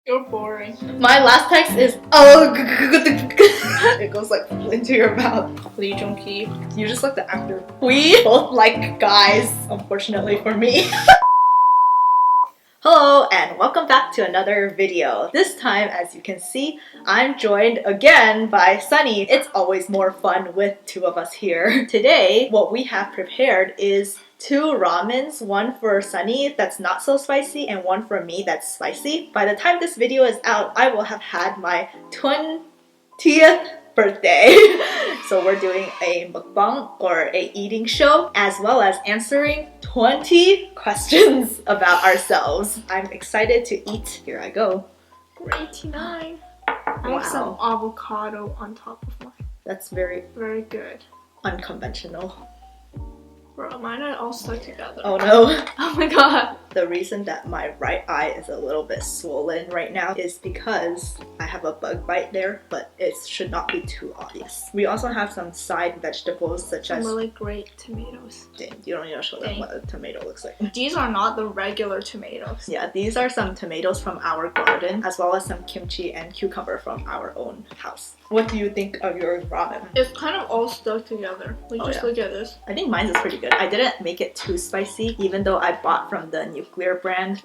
You're boring. My last text is oh it goes like into your mouth. Lee Jung-ki. You just like the actor. We both like guys, unfortunately for me. Hello and welcome back to another video. This time, as you can see, I'm joined again by Sunny. It's always more fun with two of us here. Today, what we have prepared is two ramens, one for Sunny that's not so spicy and one for me that's spicy. By the time this video is out, I will have had my 20th birthday. So we're doing a mukbang or a eating show as well as answering 20 questions about ourselves. I'm excited to eat. Here I go. We're 89. I want some avocado on top of mine. That's very good. unconventional. Bro, mine are all stuck together. Oh no. Oh my god. The reason that my right eye is a little bit swollen right now is because I have a bug bite there, but it should not be too obvious. We also have some side vegetables such as... Some really great tomatoes. Dang, you don't need to show them what a tomato looks like. These are not the regular tomatoes. Yeah, these are some tomatoes from our garden, as well as some kimchi and cucumber from our own house. What do you think of your ramen? It's kind of all stuck together. Like, just look at this. I think mine is pretty good. I didn't make it too spicy, even though I bought from the Nuclear brand.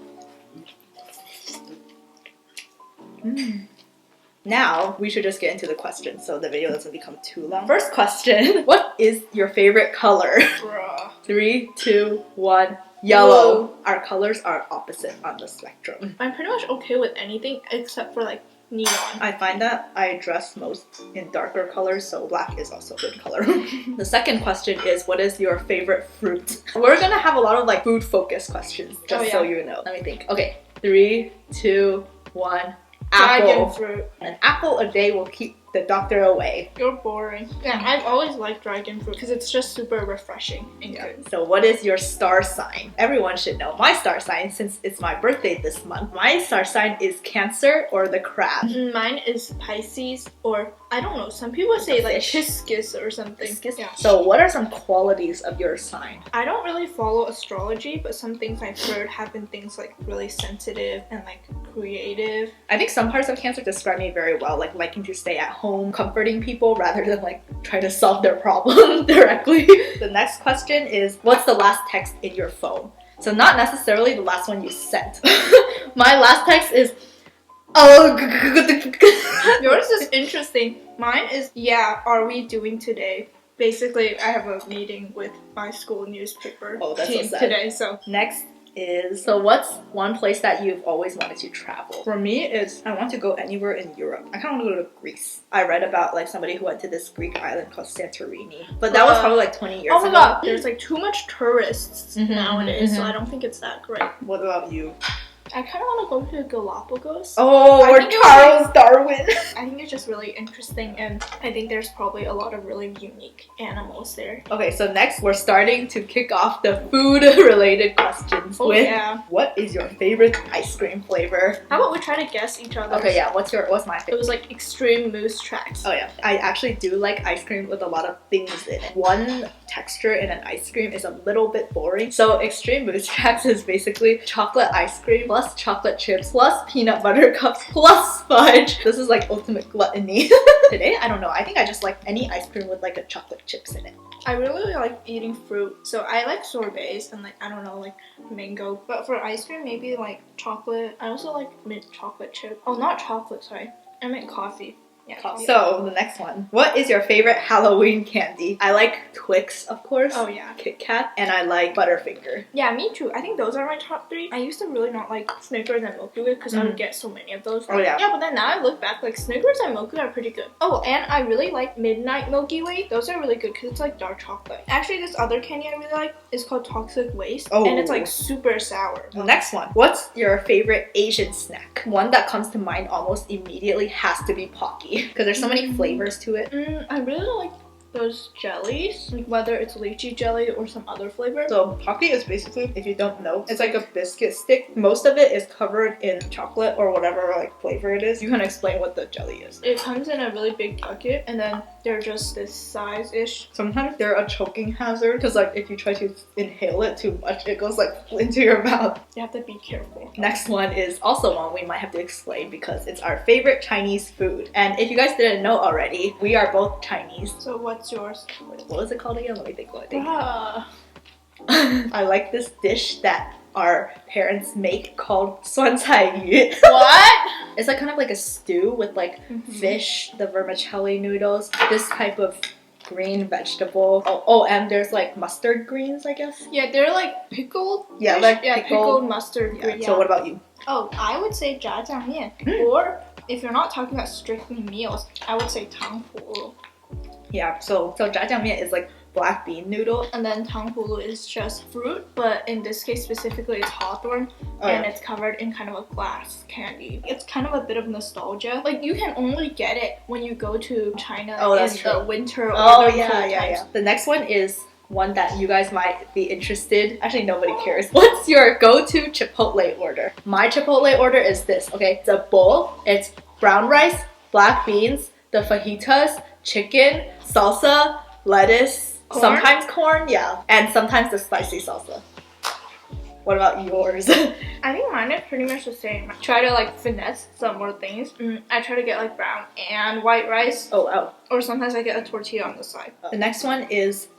Now, we should just get into the questions so the video doesn't become too long. First question, what is your favorite color? Bruh. 3, 2, 1, yellow. Our colors are opposite on the spectrum. I'm pretty much okay with anything except for like neon. I find that I dress most in darker colors, so black is also a good color. The second question is, what is your favorite fruit? We're gonna have a lot of like food focused questions, just so you know. Let me think. Okay, 3, 2, 1. Apple. Dragon fruit. An apple a day will keep the doctor away. You're boring. Yeah, I've always liked dragon fruit because it's just super refreshing and good. So what is your star sign? Everyone should know my star sign since it's my birthday this month. My star sign is Cancer or the crab. Mine is Pisces, or I don't know, some people say like Piscis or something. Yeah. So what are some qualities of your sign? I don't really follow astrology, but some things I've heard have been things like really sensitive and like creative. I think some parts of Cancer describe me very well, like liking to stay at home, comforting people rather than like try to solve their problem directly. The next question is, what's the last text in your phone? So not necessarily the last one you sent. My last text is oh. Yours is interesting. Mine is, yeah, are we doing today? Basically, I have a meeting with my school newspaper team today, so. Next is, so what's one place that you've always wanted to travel? For me, it's I want to go anywhere in Europe. I kind of want to go to Greece. I read about like somebody who went to this Greek island called Santorini, but that was probably like 20 years ago. Oh my god, there's like too much tourists nowadays, so I don't think it's that great. What about you? I kind of want to go to Galapagos. Oh, or Charles Darwin. I think it's just really interesting, and I think there's probably a lot of really unique animals there. Okay, so next we're starting to kick off the food-related questions with what is your favorite ice cream flavor? How about we try to guess each other? Okay, yeah. What's my favorite? It was like extreme moose tracks. Oh yeah, I actually do like ice cream with a lot of things in it. One texture in an ice cream is a little bit boring. So extreme moose tracks is basically chocolate ice cream plus chocolate chips plus peanut butter cups plus fudge. This is like ultimate gluttony. Today, I don't know. I think I just like any ice cream with like a chocolate chips in it. I really like eating fruit, so I like sorbets and like, I don't know, like mango. But for ice cream, maybe like chocolate. I also like mint chocolate chip. Oh, not chocolate, sorry. I meant coffee. Yeah, coffee. So, the next one. What is your favorite Halloween candy? I like Twix, of course. Oh yeah. Kit Kat. And I like Butterfinger. Yeah, me too. I think those are my top 3. I used to really not like Snickers and Milky Way because I would get so many of those. Oh yeah. Yeah, but then now I look back, like Snickers and Milky Way are pretty good. Oh, and I really like Midnight Milky Way. Those are really good because it's like dark chocolate. Actually, this other candy I really like is called Toxic Waste. Oh. And it's like super sour. The next one. What's your favorite Asian snack? One that comes to mind almost immediately has to be Pocky because there's so many flavors to it. I really like those jellies, like whether it's lychee jelly or some other flavor. So Pocky is basically, if you don't know, it's like a biscuit stick. Most of it is covered in chocolate or whatever like flavor it is. You can explain what the jelly is. It comes in a really big bucket, and then they're just this size-ish. Sometimes they're a choking hazard because like if you try to inhale it too much, it goes like into your mouth. You have to be careful. Next one is also one we might have to explain because it's our favorite Chinese food. And if you guys didn't know already, we are both Chinese. So what's yours? What was it called again? Let me think. Ah. I like this dish that our parents make called 酸菜鱼. What? It's like kind of like a stew with like fish, the vermicelli noodles, this type of green vegetable. Oh, and there's like mustard greens, I guess. Yeah, they're like pickled. Yeah, like pickled mustard. Yeah. So what about you? Oh, I would say 炸酱面. Or if you're not talking about strictly meals, I would say 糖葫芦. Yeah, so 炸酱面 is like black bean noodle. And then 糖葫芦 is just fruit, but in this case specifically it's hawthorn, and it's covered in kind of a glass candy. It's kind of a bit of nostalgia. Like you can only get it when you go to China in the winter or the cold times. The next one is one that you guys might be interested. Actually, nobody cares. What's your go-to Chipotle order? My Chipotle order is this, okay? It's a bowl. It's brown rice, black beans, the fajitas, chicken, salsa, lettuce, sometimes corn, yeah, and sometimes the spicy salsa. What about yours? I think mine is pretty much the same. I try to like finesse some more things. I try to get like brown and white rice. Oh, wow. Or sometimes I get a tortilla on the side. The next one is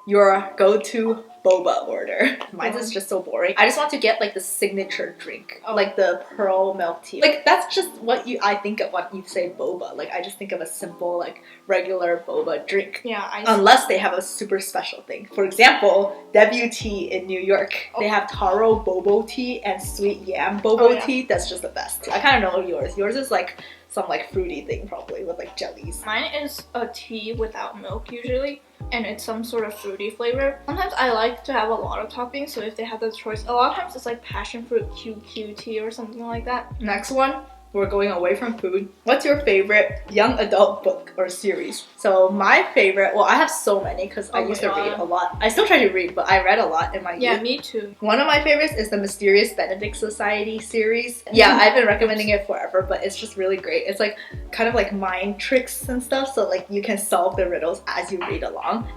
your go-to boba order. Mine is just so boring. I just want to get like the signature drink, like the pearl milk tea. Like that's just what I think of when you say boba. Like I just think of a simple like regular boba drink. Yeah, unless they have a super special thing. For example, WT in New York, they have taro boba tea and sweet yam boba tea. That's just the best. I kind of know yours. Yours is like some like fruity thing probably with like jellies. Mine is a tea without milk usually, and it's some sort of fruity flavor. Sometimes I like to have a lot of toppings, so if they have the choice, a lot of times it's like passion fruit QQ tea or something like that. Next one, we're going away from food. What's your favorite young adult book or series? So my favorite, well I have so many because I used to read a lot. I still try to read, but I read a lot in my youth. Yeah, me too. One of my favorites is the Mysterious Benedict Society series. Yeah, I've been recommending it forever, but it's just really great. It's like kind of like mind tricks and stuff, so like you can solve the riddles as you read along.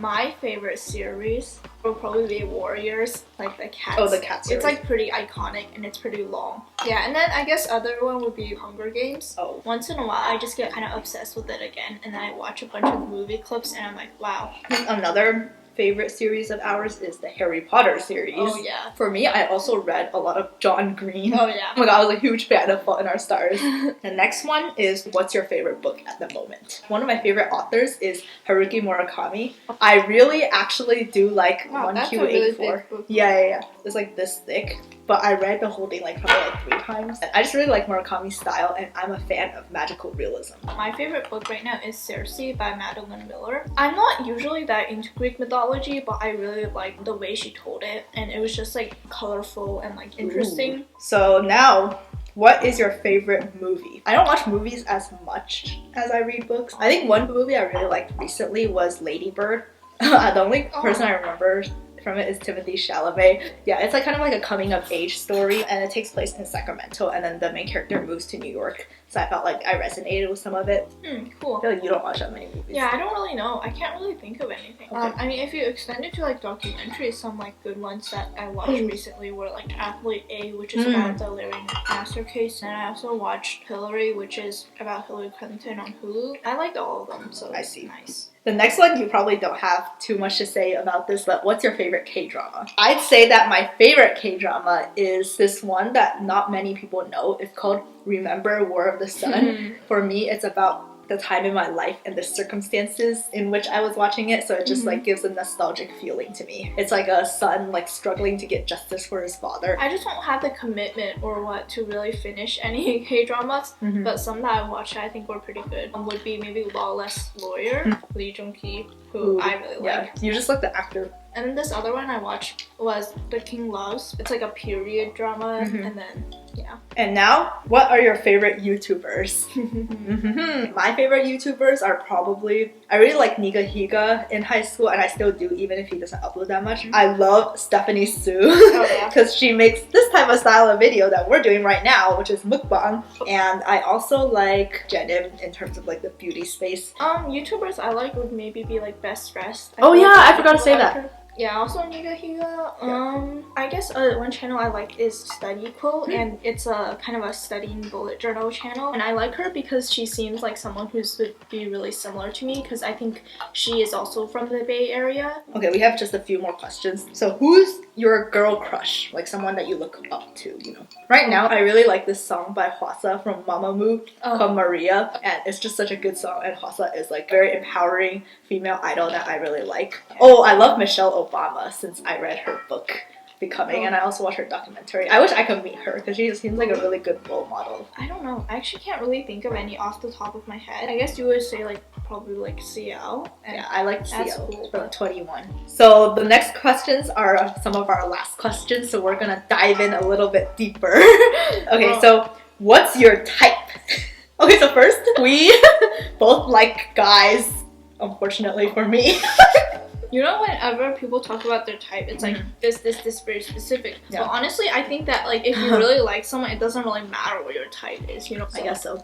My favorite series will probably be Warriors, like the cat. Oh, the cat series. It's like pretty iconic and it's pretty long. Yeah, and then I guess other one would be Hunger Games. Oh. Once in a while, I just get kind of obsessed with it again, and then I watch a bunch of movie clips, and I'm like, wow. Another favorite series of ours is the Harry Potter series. Oh yeah. For me, I also read a lot of John Green. Oh yeah. Oh my god, I was a huge fan of Fault in Our Stars. The next one is what's your favorite book at the moment? One of my favorite authors is Haruki Murakami. I really actually do like 1Q84. Really yeah. It's like this thick. But I read the whole thing like probably like 3 times. I just really like Murakami's style, and I'm a fan of magical realism. My favorite book right now is Circe by Madeline Miller. I'm not usually that into Greek mythology, but I really like the way she told it, and it was just like colorful and like interesting. Ooh. So now, what is your favorite movie? I don't watch movies as much as I read books. I think one movie I really liked recently was Lady Bird. The only person I remember from it is Timothy Chalamet. Yeah, it's like kind of like a coming of age story, and it takes place in Sacramento, and then the main character moves to New York. So I felt like I resonated with some of it. Cool. I feel like you don't watch that many movies. Yeah, I don't really know. I can't really think of anything. Okay. I mean, if you extend it to like documentaries, some like good ones that I watched recently were like Athlete A, which is about the Larry Nassar case, and I also watched Hillary, which is about Hillary Clinton on Hulu. I liked all of them, so I see. Nice. The next one, you probably don't have too much to say about this, but what's your favorite K-drama? I'd say that my favorite K-drama is this one that not many people know. It's called Remember War of the Sun. For me, it's about the time in my life and the circumstances in which I was watching it, so it just like gives a nostalgic feeling to me. It's like a son like struggling to get justice for his father. I just don't have the commitment or what to really finish any K-dramas, but some that I watched I think were pretty good. Would be maybe Lawless Lawyer, Lee Jung-ki, who I really like. You just like the actor. And then this other one I watched was The King Loves. It's like a period drama, and then Yeah. And now, what are your favorite YouTubers? My favorite YouTubers are probably, I really like Niga Higa in high school, and I still do even if he doesn't upload that much. I love Stephanie Su because she makes this type of style of video that we're doing right now, which is mukbang. And I also like Jenim in terms of like the beauty space. YouTubers I like would maybe be like Best Dressed. Oh yeah, I forgot to say that. Yeah, also Niga Higa. I guess one channel I like is Study Quote, and it's a kind of a studying bullet journal channel. And I like her because she seems like someone who's would be really similar to me, because I think she is also from the Bay Area. Okay, we have just a few more questions. So who's your girl crush? Like someone that you look up to, you know? Right now, I really like this song by Hwasa from Mamamoo called Maria, and it's just such a good song, and Hwasa is like very empowering female idol that I really like. Oh, I love Michelle Obama since I read her book Becoming, and I also watched her documentary. I wish I could meet her because she just seems like a really good role model. I don't know. I actually can't really think of any off the top of my head. I guess you would say like probably like CL. Yeah, I like CL cool, from 21. So the next questions are some of our last questions, so we're gonna dive in a little bit deeper. Okay, so what's your type? Okay, so first, we both like guys, unfortunately for me. You know, whenever people talk about their type, it's like this very specific. Yeah. But honestly, I think that like if you really like someone, it doesn't really matter what your type is, you know? So I guess so.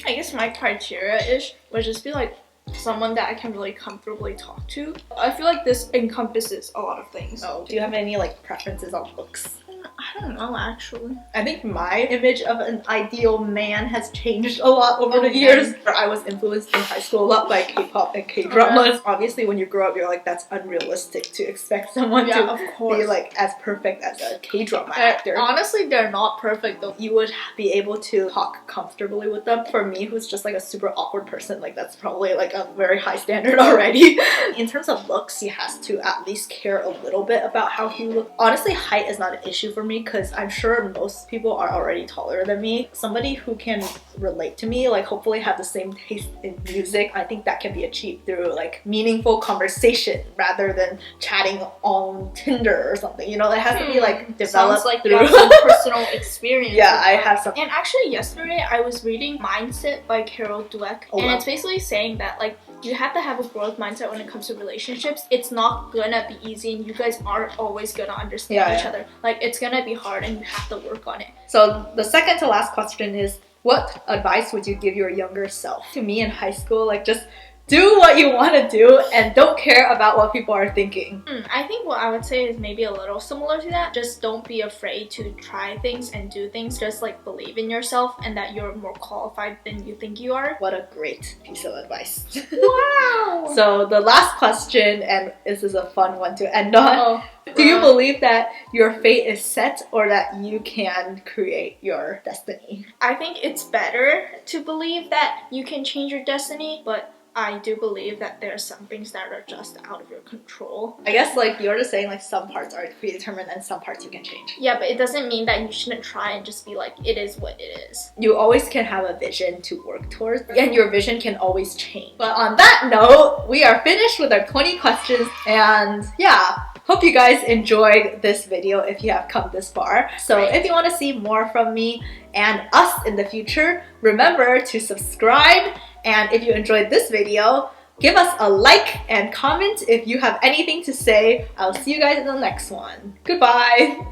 I guess my criteria-ish would just be like someone that I can really comfortably talk to. I feel like this encompasses a lot of things. Oh, do you have any like preferences on looks? I don't know, actually. I think my image of an ideal man has changed a lot over the years. I was influenced in high school a lot by K-pop and K-dramas. Obviously, when you grow up, you're like, that's unrealistic to expect someone to be like as perfect as a K-drama actor. Honestly, they're not perfect though. You would be able to talk comfortably with them. For me, who's just like a super awkward person, like that's probably like a very high standard already. In terms of looks, he has to at least care a little bit about how he looks. Honestly, height is not an issue for me because I'm sure most people are already taller than me. Somebody who can relate to me, like hopefully have the same taste in music, I think that can be achieved through like meaningful conversation rather than chatting on Tinder or something, you know? It has to be like developed. Sounds like you have some personal experience. Yeah, I have some. And actually yesterday I was reading Mindset by Carol Dweck, and it's basically saying that like you have to have a growth mindset when it comes to relationships. It's not gonna be easy, and you guys aren't always gonna understand each other. Like it's gonna be hard, and you have to work on it. So the second to last question is, what advice would you give your younger self? To me in high school, like just do what you want to do and don't care about what people are thinking. I think what I would say is maybe a little similar to that. Just don't be afraid to try things and do things. Just like believe in yourself and that you're more qualified than you think you are. What a great piece of advice. Wow! So the last question, and this is a fun one to end on. Do you believe that your fate is set or that you can create your destiny? I think it's better to believe that you can change your destiny, but I do believe that there are some things that are just out of your control. I guess like you're just saying like some parts are predetermined and some parts you can change. Yeah, but it doesn't mean that you shouldn't try and just be like, it is what it is. You always can have a vision to work towards, and your vision can always change. But on that note, we are finished with our 20 questions, and yeah. Hope you guys enjoyed this video if you have come this far. So if you want to see more from me and us in the future, remember to subscribe. And if you enjoyed this video, give us a like and comment if you have anything to say. I'll see you guys in the next one. Goodbye!